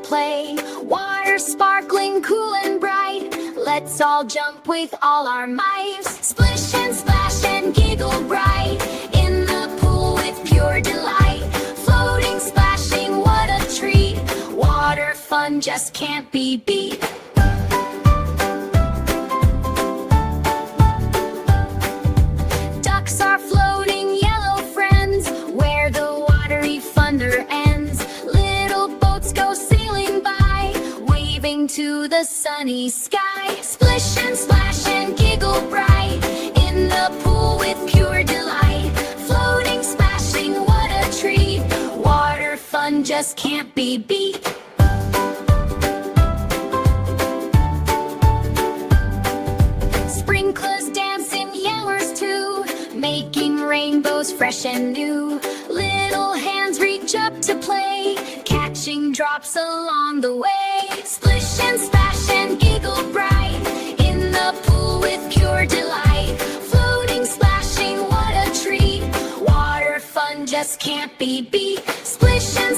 play. Water sparkling, cool and bright. Let's all jump with all our might. Splish and splash and giggle bright. In the pool with pure delight. Floating, splashing, what a treat. Water fun just can't be beat. Ducks are floating, yellow friends, where the watery thunder ends. Little boats go sailing by, waving to the sunny sky. Splish and splash and giggle bright. In the pool with pure delight. Floating, splashing, what a treat. Water fun just can't be beat. Sprinklers dance in yellers too, making rainbows fresh and new. Little hands reach up to play, catching drops along the way. Splish and splash and giggle bright. In the pool with pure delight. Floating, splashing, what a treat. Water fun just can't be beat. Splish and